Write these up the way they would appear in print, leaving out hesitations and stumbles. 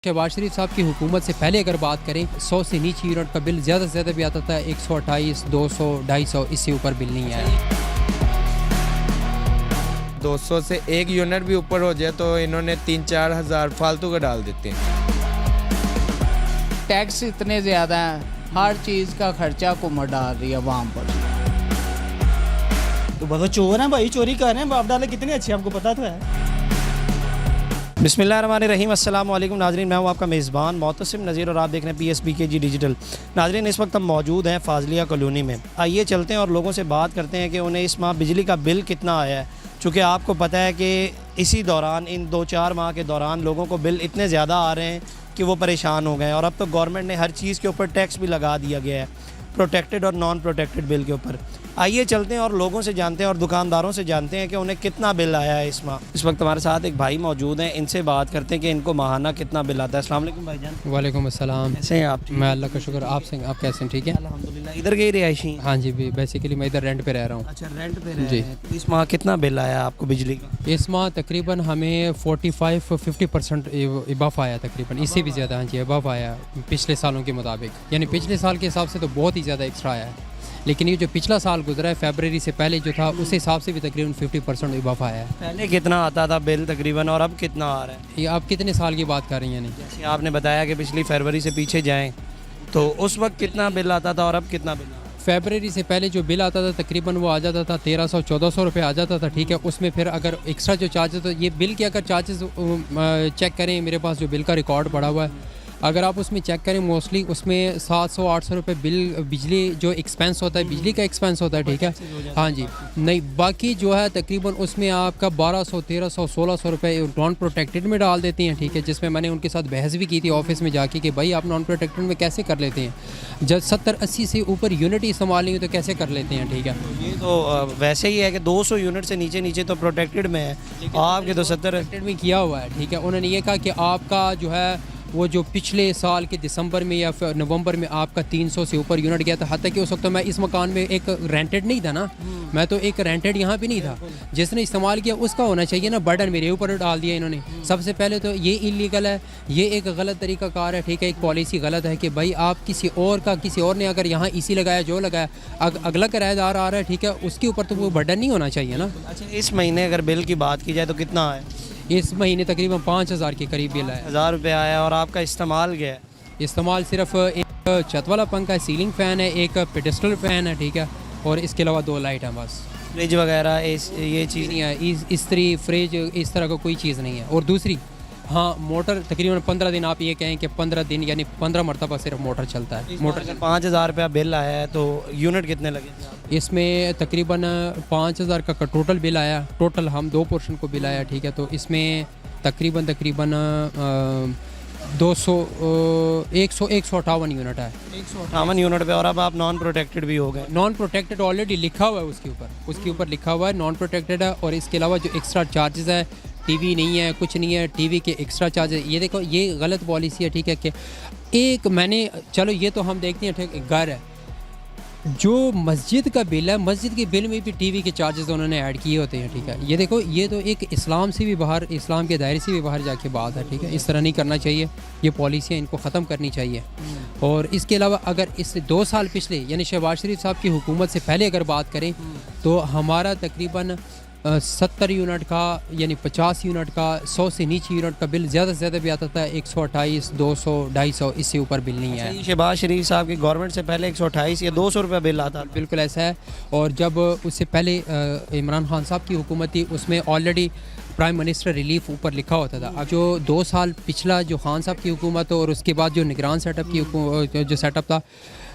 शहबाज शरीफ साहब की हुकूमत से पहले अगर बात करें 100 से नीचे यूनिट का बिल ज़्यादा से ज़्यादा भी आता था 128, 200, 250, इससे ऊपर बिल नहीं आया। 200 से एक यूनिट भी ऊपर हो जाए तो इन्होंने 3-4 हज़ार फालतू का डाल देते हैं। टैक्स इतने ज़्यादा हैं, हर चीज़ का खर्चा हुकूमत डाल रही है अवाम पर। तो बहुत चोर हैं भाई, चोरी कर रहे हैं, बाप डाले कितने अच्छे आपको पता तो है। बिस्मिल्लाहिर्रहमानिर्रहीम, अस्सलाम वालेकुम नाजरीन, मैं हूँ आपका मेज़बान मोहतसिम नज़ीर और आप देख रहे हैं PSBKG डिजिटल। नाजरीन, इस वक्त हम मौजूद हैं फाज़लिया कॉलोनी में। आइए चलते हैं और लोगों से बात करते हैं कि उन्हें इस माह बिजली का बिल कितना आया है। चूँकि आपको पता है कि इसी दौरान इन 2-4 माह के दौरान लोगों को बिल इतने ज़्यादा आ रहे हैं कि वो परेशान हो गए, और अब तो गवर्नमेंट ने हर चीज़ के ऊपर टैक्स भी लगा दिया गया है, प्रोटेक्टेड और नॉन प्रोटेक्टेड बिल के ऊपर। आइए चलते हैं और लोगों से जानते हैं और दुकानदारों से जानते हैं कि उन्हें कितना बिल आया है इस माह। इस वक्त हमारे साथ एक भाई मौजूद हैं, इनसे बात करते हैं कि इनको माहाना कितना बिल आता है। अस्सलाम वालेकुम भाईजान। वालेकुम अस्सलाम। कैसे हैं आप? मैं अल्लाह का शुक्र, आप कैसे हैं? ठीक है अल्हम्दुलिल्लाह। इधर के रिहायशी? हाँ जी, भी बेसिकली मैं इधर रेंट पे रह रहा हूँ। अच्छा, रेंट पे रह जी। रहे हैं। तो इस माह कितना बिल आया आपको बिजली का? इस माह तकरीबन हमें 45-50% इबाफ आया, तकरीबन इससे भी ज़्यादा। हाँ जी, इबाफ आया पिछले सालों के मुताबिक, यानी पिछले साल के हिसाब से तो बहुत ही ज़्यादा एक्स्ट्रा आया है। लेकिन ये जो पिछला साल गुजरा है फरवरी से पहले जो था, उस हिसाब से भी तकरीबन 50% इबाफा आया है। पहले कितना आता था बिल तकरीबन, और अब कितना आ रहा है? ये आप कितने साल की बात कर रही हैं? जैसे आपने बताया कि पिछली फरवरी से पीछे जाएं तो उस वक्त कितना बिल आता था और अब कितना बिल आता है? फरवरी से पहले जो बिल आता था तकरीबन वो आ जाता था 1300-1400 रुपये आ जाता था। ठीक है, उसमें फिर अगर एक्स्ट्रा जो चार्जेस, तो ये बिल के अगर चार्जेस चेक करें, मेरे पास जो बिल का रिकॉर्ड पड़ा हुआ है, अगर आप उसमें चेक करें मोस्टली उसमें 700-800 रुपये बिल बिजली जो एक्सपेंस होता है, बिजली का एक्सपेंस होता है। ठीक है, हाँ जी। नहीं, बाकी जो है तकरीबन उसमें आपका 1200, 1300, 1600 रुपये नॉन प्रोटेक्टेड में डाल देती हैं। ठीक है, जिसमें मैंने उनके साथ बहस भी की थी ऑफिस में जाके कि भाई आप नॉन प्रोटेक्टेड में कैसे कर लेते हैं, जब 70-80 से ऊपर यूनिट ही संभालेंगे तो कैसे कर लेते हैं। ठीक है, ये तो वैसे ही है कि 200 यूनिट से नीचे नीचे तो प्रोटेक्टेड में है, आपके तो 70 प्रोटेक्टेड में किया हुआ है। ठीक है, उन्होंने ये कहा कि आपका जो है वो जो पिछले साल के दिसंबर में या फिर नवंबर में आपका 300 से ऊपर यूनिट गया था। हत्ता कि उस वक्त तो मैं इस मकान में एक रेंटेड नहीं था ना, मैं तो एक रेंटेड यहाँ पे नहीं था। जिसने इस्तेमाल किया उसका होना चाहिए ना, बर्डन मेरे ऊपर डाल दिया इन्होंने। सबसे पहले तो ये इलीगल है, ये एक गलत तरीका कार है। ठीक है, एक पॉलिसी गलत है कि भाई आप किसी और ने अगर यहाँ इसी लगाया जो लगाया, अगला किराएदार आ रहा है, ठीक है, उसके ऊपर तो वो बर्डन नहीं होना चाहिए ना। अच्छा, इस महीने अगर बिल की बात की जाए तो कितना है? इस महीने तकरीबन 5000 के करीब बिल आया। 1000 रुपये आया। और आपका इस्तेमाल क्या है? इस्तेमाल सिर्फ एक छत वाला पंखा है, सीलिंग फ़ैन है, एक पेडिस्टल फ़ैन है। ठीक है, और इसके अलावा 2 लाइट हैं बस। फ्रिज वगैरह ये चीज़ नहीं है, इस्त्री फ्रिज इस तरह का कोई चीज़ नहीं है। और दूसरी, हाँ, मोटर तकरीबन 15 दिन, आप ये कहें कि 15 दिन यानी 15 मरतबा सिर्फ मोटर चलता है। मोटर 5000 रुपया बिल आया है तो यूनिट कितने लगे थे? इसमें तकरीबन 5000 का टोटल बिल आया। टोटल हम 2 पोर्शन को बिल आया। ठीक है, तो इसमें तकरीबन 158 यूनिट है। 158 यूनिट पे। और अब आप नॉन प्रोटेक्टेड भी हो गए? नॉन प्रोटेक्टेड ऑलरेडी लिखा हुआ है उसके ऊपर लिखा हुआ है नॉन प्रोटेक्टेड है। और इसके अलावा जो एक्स्ट्रा चार्जेस है, टीवी नहीं है, कुछ नहीं है, टीवी के एक्स्ट्रा चार्जेस, ये देखो ये गलत पॉलिसी है। ठीक है, कि एक मैंने, चलो ये तो हम देखते हैं, ठीक, घर है, जो मस्जिद का बिल है, मस्जिद के बिल में भी टीवी के चार्जेस उन्होंने ऐड किए होते हैं। ठीक है, ये देखो, ये तो एक इस्लाम से भी बाहर, इस्लाम के दायरे से भी बाहर जाके बात है। ठीक है, इस तरह नहीं करना चाहिए, ये पॉलिसियाँ इनको ख़त्म करनी चाहिए। और इसके अलावा अगर इससे 2 साल पिछले यानी शहबाज शरीफ साहब की हुकूमत से पहले अगर बात करें तो हमारा तकरीबन 70 यूनिट का यानी 50 यूनिट का, 100 से नीचे यूनिट का बिल ज़्यादा से ज़्यादा भी आता था 128, 200, 250, इससे ऊपर बिल नहीं है। शहबाज शरीफ साहब की गवर्नमेंट से पहले 128 या 200 रुपये बिल आता था। बिल्कुल ऐसा है। और जब उससे पहले इमरान खान साहब की हुकूमत थी, उसमें ऑलरेडी प्राइम मिनिस्टर रिलीफ ऊपर लिखा होता था। अब जो 2 साल पिछला जो खान साहब की हुकूमत और उसके बाद जो निगरान सेटअप की जो सेटअप था,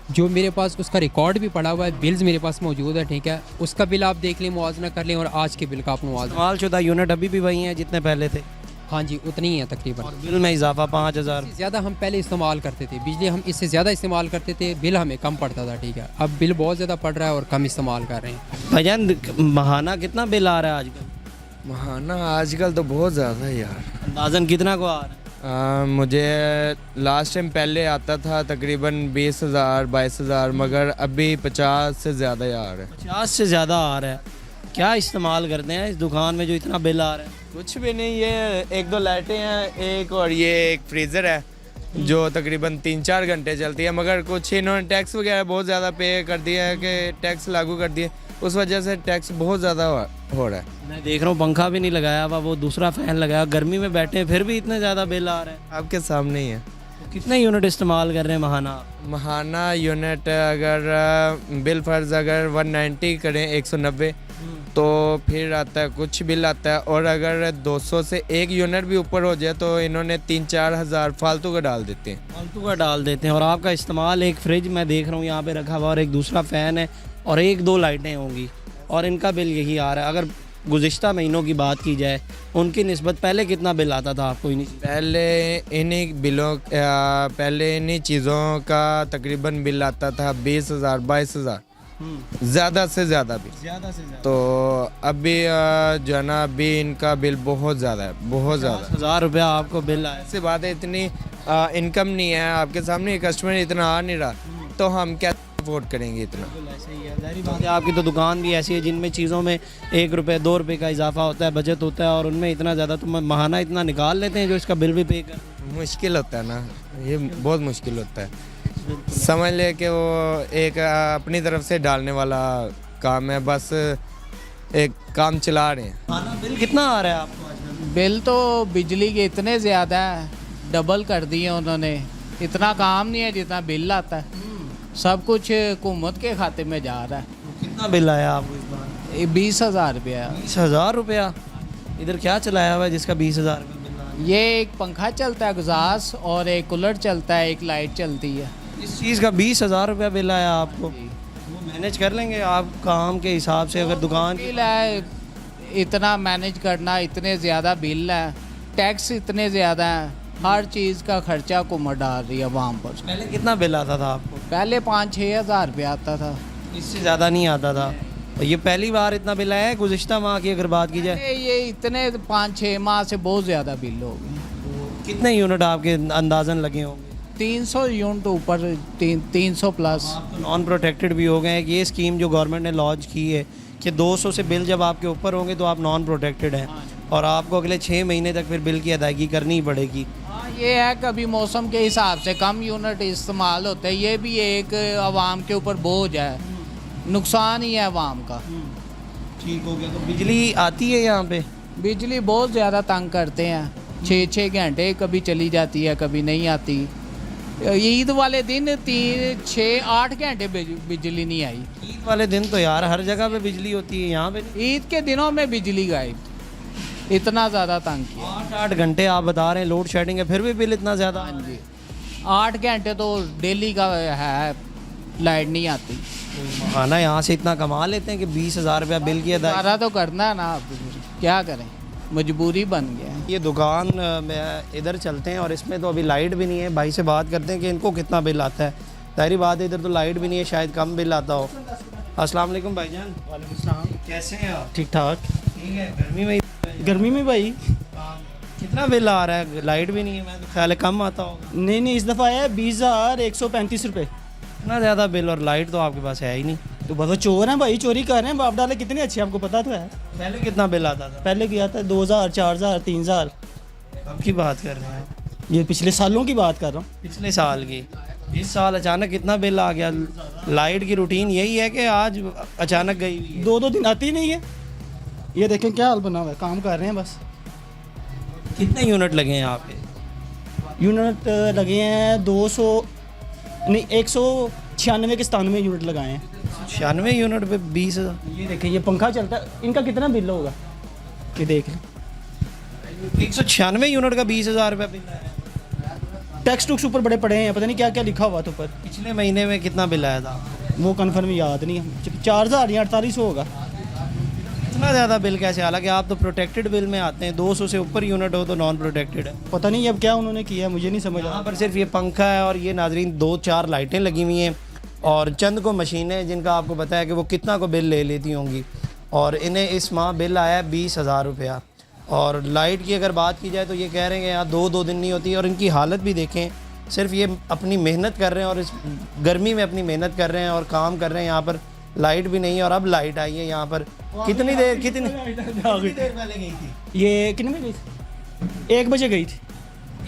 जो मेरे पास उसका रिकॉर्ड भी पड़ा हुआ है, बिल्स मेरे पास मौजूद है। ठीक है, उसका बिल आप देख लें, मुआवजा कर लें, और आज के बिल का आप मुआवजा। इस्तेमालशुदा यूनिट अभी भी वही हैं जितने पहले थे? हाँ जी, उतनी ही है तकरीबन। और बिल में इजाफा 5000 ज़्यादा हम पहले इस्तेमाल करते थे, बिजली हम इससे ज़्यादा इस्तेमाल करते थे, बिल हमें कम पड़ता था। ठीक है, अब बिल बहुत ज़्यादा पड़ रहा है और कम इस्तेमाल कर रहे हैं। भाईजान, माहाना कितना बिल आ रहा है आजकल? महाना आजकल तो बहुत ज़्यादा है यार। अंदाज़न कितना को आ रहा है? मुझे लास्ट टाइम पहले आता था तकरीबन 20,000 22,000, मगर अभी 50 से ज़्यादा आ रहा है। 50 से ज़्यादा आ रहा है। क्या इस्तेमाल करते हैं इस दुकान में जो इतना बिल आ रहा है? कुछ भी नहीं, ये एक दो लाइटें हैं एक, और ये एक फ्रीज़र है जो तकरीबन 3-4 घंटे चलती है, मगर कुछ इन्होंने टैक्स वगैरह बहुत ज़्यादा पे कर दिया है कि टैक्स लागू कर दिए, उस वजह से टैक्स बहुत ज़्यादा हो रहा है। मैं देख रहा हूँ पंखा भी नहीं लगाया हुआ, वो दूसरा फ़ैन लगाया, गर्मी में बैठे हैं फिर भी इतने ज़्यादा बिल आ रहा है। आपके सामने ही है। तो कितने यूनिट इस्तेमाल कर रहे हैं महाना? महाना यूनिट अगर बिल फर्ज अगर 190 करें 190 तो फिर आता है कुछ बिल आता है, और अगर 200 से एक यूनिट भी ऊपर हो जाए तो इन्होंने 3-4 हज़ार फालतू का डाल देते हैं। फालतू का डाल देते हैं। और आपका इस्तेमाल, एक फ्रिज मैं देख रहा हूँ यहाँ पे रखा हुआ और एक दूसरा फ़ैन है और 1-2 लाइटें होंगी और इनका बिल यही आ रहा है। अगर गुज़िश्ता महीनों की बात की जाए उनकी निस्बत पहले कितना बिल आता था आपको? पहले इन्हीं चीज़ों का तकरीबन बिल आता था 20,000 22,000, ज़्यादा से ज़्यादा भी। तो अभी जो है ना, अभी इनका बिल बहुत ज़्यादा है, बहुत ज़्यादा। 10,000 रुपया आपको बिल आया। ऐसी बात है, इतनी इनकम नहीं है आपके सामने, कस्टमर इतना आ नहीं रहा, तो हम क्या अफोर्ड करेंगे इतना। ज़ाहिर बात है, आपकी तो दुकान भी ऐसी है जिनमें चीज़ों में 1 रुपये 2 रुपये का इजाफा होता है, बचत होता है, और उनमें इतना ज़्यादा तो महाना इतना निकाल लेते हैं जो इसका बिल भी पे कर। मुश्किल होता है ना, ये बहुत मुश्किल होता है। समझ ले कि वो एक अपनी तरफ से डालने वाला काम है, बस एक काम चला रहे हैं। खाना बिल कितना आ रहा है आपको आजकल? बिल तो बिजली के इतने ज़्यादा है, डबल कर दिए उन्होंने। इतना काम नहीं है जितना बिल आता है, सब कुछ हुकूमत के खाते में जा रहा है। कितना बिल आया आपको इस बार? 20,000 रुपया। 20,000 रुपया? इधर क्या चलाया हुआ है जिसका 20,000 रुपया बिल आया? ये एक पंखा चलता है गुजास, और एक कूलर चलता है, एक लाइट चलती है। इस चीज़ का 20,000 रुपया बिल आया आपको? वो मैनेज कर लेंगे आप काम के हिसाब से? अगर दुकान बिल है, इतना मैनेज करना, इतने ज़्यादा बिल है, टैक्स इतने ज़्यादा हैं, हर चीज़ का खर्चा हुकूमत डाल रही है वहाँ पर। पहले कितना बिल आता था आपको? पहले 5-6 हज़ार रुपया आता था, इससे ज़्यादा नहीं आता था। और ये पहली बार इतना बिल आया है गुज़िश्ता माह की अगर बात की जाए? अरे ये इतने 5-6 माह से बहुत ज़्यादा बिल हो गए। कितने यूनिट आपके अंदाज़न लगे होंगे? 300 यूनिट ऊपर, 300 प्लस। आप तो नॉन प्रोटेक्टेड भी हो गए हैं। ये स्कीम जो गवर्नमेंट ने लॉन्च की है कि 200 से बिल जब आपके ऊपर होंगे तो आप नॉन प्रोटेक्टेड हैं, और आपको अगले 6 महीने तक फिर बिल की अदायगी करनी ही पड़ेगी। हाँ, ये है कभी मौसम के हिसाब से कम यूनिट इस्तेमाल होते हैं, ये भी एक आवाम के ऊपर बोझ है, नुकसान ही है आवाम का। ठीक हो गया। तो बिजली आती है यहाँ पे? बिजली बहुत ज़्यादा तंग करते हैं, 6-6 घंटे कभी चली जाती है, कभी नहीं आती। ईद वाले दिन 3-6-8 घंटे बिजली नहीं आई। ईद वाले दिन तो यार हर जगह पे बिजली होती है, यहाँ पे नहीं। ईद के दिनों में बिजली गायब, इतना ज़्यादा तंग किया। 8-8 घंटे आप बता रहे हैं लोड शेडिंग है, फिर भी बिल इतना ज़्यादा? हाँ जी, 8 घंटे तो डेली का है, लाइट नहीं आती। खाना यहाँ से इतना कमा लेते हैं कि 20,000 रुपया बिल की अदायगी। सारा तो करना है ना, अब क्या करें, मजबूरी बन गया है। ये दुकान में इधर चलते हैं और इसमें तो अभी लाइट भी नहीं है। भाई से बात करते हैं कि इनको कितना बिल आता है। जाहिर बात है इधर तो लाइट भी नहीं है, शायद कम बिल आता हो। अस्सलाम वालेकुम भाईजान। वालेकुम सलाम। कैसे हैं आप? ठीक ठाक। ठीक है। गर्मी में भाई कितना बिल आ रहा है? लाइट भी नहीं है, मैं तो ख्याल है कम आता होगा। नहीं, इस दफ़ा आया 20,135 रुपये। इतना ज़्यादा बिल, और लाइट तो आपके पास है ही नहीं। तो बहुत चोर हैं भाई, चोरी कर रहे हैं। बाप डाले कितने अच्छे, आपको पता तो है। पहले कितना बिल आता था? पहले किया था 2,000 4,000 3,000। अब की बात कर रहे हैं? ये पिछले सालों की बात कर रहा हूँ। पिछले साल की? इस साल अचानक कितना बिल आ गया? लाइट की रूटीन यही है कि आज अचानक गई हुई है? 2-2 दिन आती ही नहीं है। ये देखें क्या हाल बना हुआ है, काम कर रहे हैं बस। कितने यूनिट लगे हैं यहाँ पे? यूनिट लगे हैं 196 के 97 यूनिट लगाए हैं। 96 यूनिट पे 20,000? ये देखें, ये पंखा चलता है, इनका कितना बिल होगा ये देख लें। 196 यूनिट का 20,000 रुपये बिल है। टैक्स टुक्स ऊपर बड़े पड़े हैं, पता नहीं क्या क्या लिखा हुआ था ऊपर। पिछले महीने में कितना बिल आया था? वो कन्फर्म याद नहीं है, 4,000 या 4,800 होगा। इतना ज़्यादा बिल कैसे? हालांकि आप तो प्रोटेक्टेड बिल में आते हैं, 200 से ऊपर यूनिट हो तो नॉन प्रोटेक्टेड है। पता नहीं अब क्या उन्होंने किया, मुझे नहीं समझ यहाँ आया। पर सिर्फ ये पंखा है और ये नाजरीन 2-4 लाइटें लगी हुई हैं और चंद को मशीनें जिनका आपको पता है कि वो कितना को बिल ले लेती होंगी, और इन्हें इस माह बिल आया है 20,000 रुपया। और लाइट की अगर बात की जाए तो ये कह रहे हैं कि यहाँ 2 दिन नहीं होती, और इनकी हालत भी देखें। सिर्फ ये अपनी मेहनत कर रहे हैं और इस गर्मी में अपनी मेहनत कर रहे हैं और काम कर रहे हैं यहाँ पर, लाइट भी नहीं है और अब लाइट आई है यहाँ पर। कितनी देर पहले गई थी? ये कितने बजे गई थी? 1 बजे गई थी।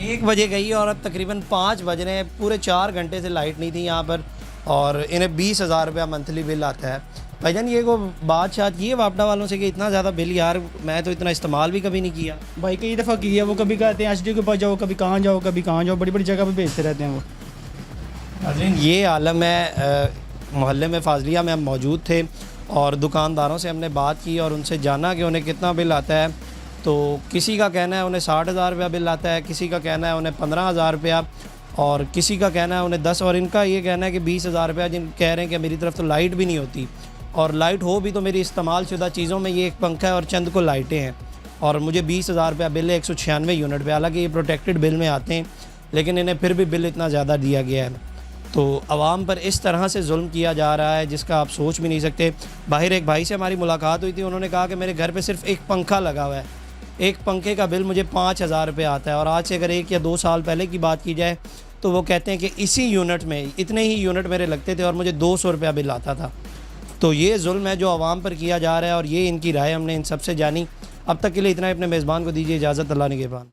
1 बजे गई और अब तकरीबन 5 बज रहे हैं। पूरे 4 घंटे से लाइट नहीं थी यहाँ पर और इन्हें 20,000 रुपया मंथली बिल आता है। भाईजान ये को बात ये वापडा वालों से कि इतना ज़्यादा बिल, यार मैं तो इतना इस्तेमाल भी कभी नहीं किया। भाई कई दफ़ा किया, वो कभी कहते हैं एचडी के पास जाओ, कभी कहाँ जाओ, कभी कहाँ जाओ, बड़ी बड़ी जगह पे भेजते रहते हैं वो। नाज़रीन ये आलम है। मोहल्ले में फाजलिया में हम मौजूद थे और दुकानदारों से हमने बात की और उनसे जाना कि उन्हें कितना बिल आता है। तो किसी का कहना है उन्हें 60,000 रुपया बिल आता है, किसी का कहना है उन्हें 15,000 रुपया और किसी का कहना है उन्हें 10, और इनका ये कहना है कि 20,000 रुपया। जिन कह रहे हैं कि मेरी तरफ तो लाइट भी नहीं होती और लाइट हो भी तो मेरी इस्तेमाल शुदा चीज़ों में ये एक पंखा है और चंद को लाइटें हैं और मुझे 20,000 रुपया बिल है 196 यूनिट पे। हालांकि ये प्रोटेक्टेड बिल में आते हैं लेकिन इन्हें फिर भी बिल इतना ज़्यादा दिया गया है। तो आवाम पर इस तरह से जुल्म किया जा रहा है जिसका आप सोच भी नहीं सकते। बाहर एक भाई से हमारी मुलाकात हुई थी, उन्होंने कहा कि मेरे घर पे सिर्फ एक पंखा लगा हुआ है, एक पंखे का बिल मुझे 5,000 रुपये आता है। और आज से अगर 1 या 2 साल पहले की बात की जाए तो वो कहते हैं कि इसी यूनिट में इतने ही यूनिट मेरे लगते थे और मुझे 200 रुपया बिल आता था। तो ये जुल्म है जो आवाम पर किया जा रहा है और ये इनकी राय हमने इन सबसे जानी। अब तक के लिए इतना ही। अपने मेज़बान को दीजिए इजाज़त। अल्लाह निगहबान।